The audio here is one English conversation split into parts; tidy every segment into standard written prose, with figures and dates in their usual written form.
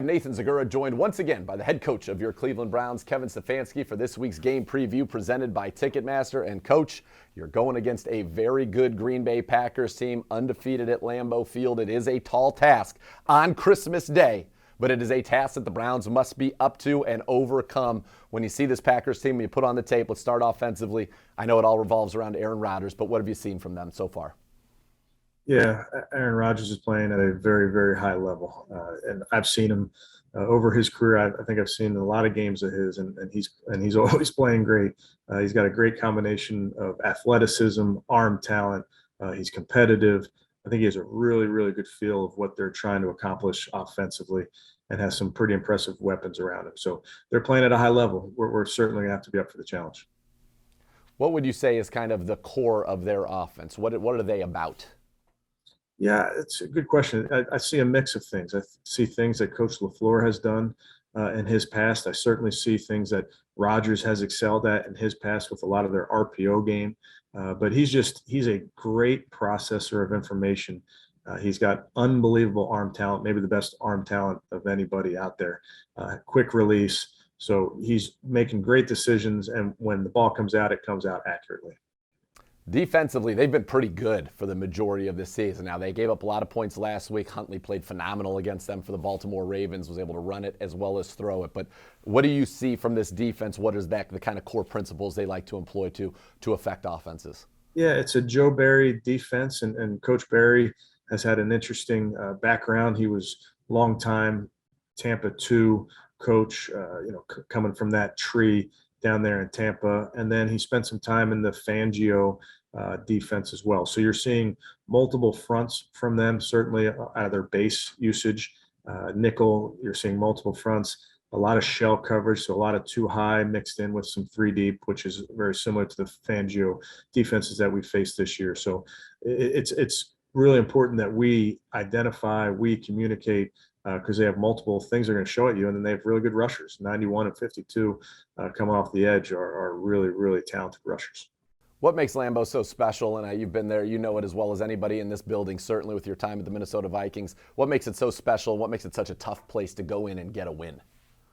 Nathan Zegura, joined once again by the head coach of your Cleveland Browns, Kevin Stefanski, for this week's game preview presented by Ticketmaster. And Coach, you're going against a very good Green Bay Packers team, undefeated at Lambeau Field. It is a tall task on Christmas Day, but it is a task that the Browns must be up to and overcome. When you see this Packers team, when you put on the tape, let's start offensively. I know it all revolves around Aaron Rodgers, but what have you seen from them so far? Yeah, Aaron Rodgers is playing at a very, very high level, and I've seen him over his career. I think I've seen a lot of games of his, and he's always playing great. He's got a great combination of athleticism, arm talent. He's competitive. I think he has a really, really good feel of what they're trying to accomplish offensively, and has some pretty impressive weapons around him. So they're playing at a high level. We're certainly going to have to be up for the challenge. What would you say is kind of the core of their offense? What are they about? Yeah, it's a good question. I see a mix of things. I see things that Coach LaFleur has done in his past. I certainly see things that Rodgers has excelled at in his past with a lot of their RPO game. But he's a great processor of information. He's got unbelievable arm talent, maybe the best arm talent of anybody out there. Quick release. So he's making great decisions, and when the ball comes out, it comes out accurately. Defensively, they've been pretty good for the majority of this season. Now, they gave up a lot of points last week. Huntley played phenomenal against them for the Baltimore Ravens, was able to run it as well as throw it. But what do you see from this defense? What is that, the kind of core principles they like to employ to affect offenses? Yeah, it's a Joe Barry defense, and Coach Barry has had an interesting background. He was longtime Tampa 2 coach, coming from that tree down there in Tampa. And then he spent some time in the Fangio defense as well. So you're seeing multiple fronts from them, certainly out of their base usage. Nickel, you're seeing multiple fronts, a lot of shell coverage, so a lot of 2 high mixed in with some 3 deep, which is very similar to the Fangio defenses that we faced this year. So it's really important that we identify, we communicate, because they have multiple things they're going to show at you, and then they have really good rushers. 91 and 52 coming off the edge are really, really talented rushers. What makes Lambeau so special, and you've been there, you know it as well as anybody in this building, certainly with your time at the Minnesota Vikings. What makes it so special? What makes it such a tough place to go in and get a win?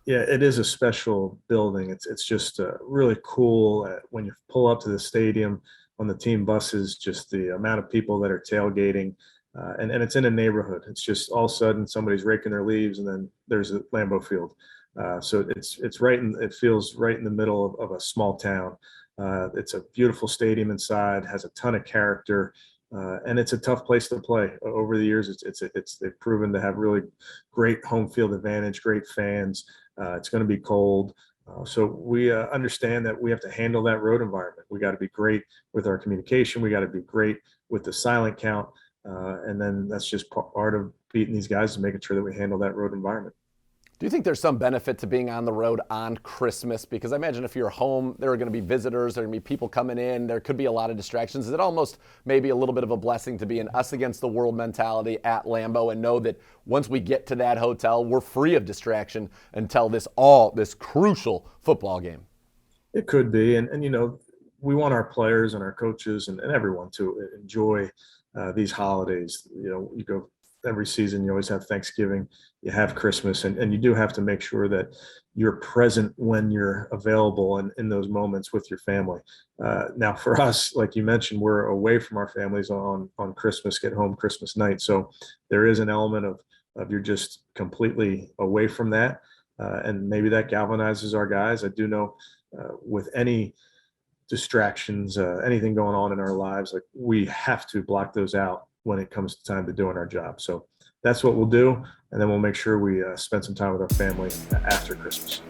Yeah, it is a special building. It's just really cool when you pull up to the stadium on the team buses, just the amount of people that are tailgating. And it's in a neighborhood. It's just all of a sudden somebody's raking their leaves, and then there's a Lambeau Field. So it feels right in the middle of a small town. It's a beautiful stadium inside, has a ton of character, and it's a tough place to play. Over the years, they've proven to have really great home field advantage, great fans. It's going to be cold. So we understand that we have to handle that road environment. We got to be great with our communication. We got to be great with the silent count. And then that's just part of beating these guys and making sure that we handle that road environment. Do you think there's some benefit to being on the road on Christmas? Because I imagine if you're home, there are going to be visitors, there are going to be people coming in, there could be a lot of distractions. Is it almost maybe a little bit of a blessing to be an us against the world mentality at Lambeau and know that once we get to that hotel, we're free of distraction until this crucial football game? It could be. And we want our players and our coaches and everyone to enjoy these holidays. You go every season, you always have Thanksgiving, you have Christmas, and you do have to make sure that you're present when you're available and in those moments with your family. Now for us, like you mentioned, we're away from our families on Christmas, get home Christmas night. So there is an element of you're just completely away from that. And maybe that galvanizes our guys. I do know with any distractions, anything going on in our lives, like we have to block those out when it comes to time to doing our job. So that's what we'll do, and then we'll make sure we spend some time with our family after Christmas.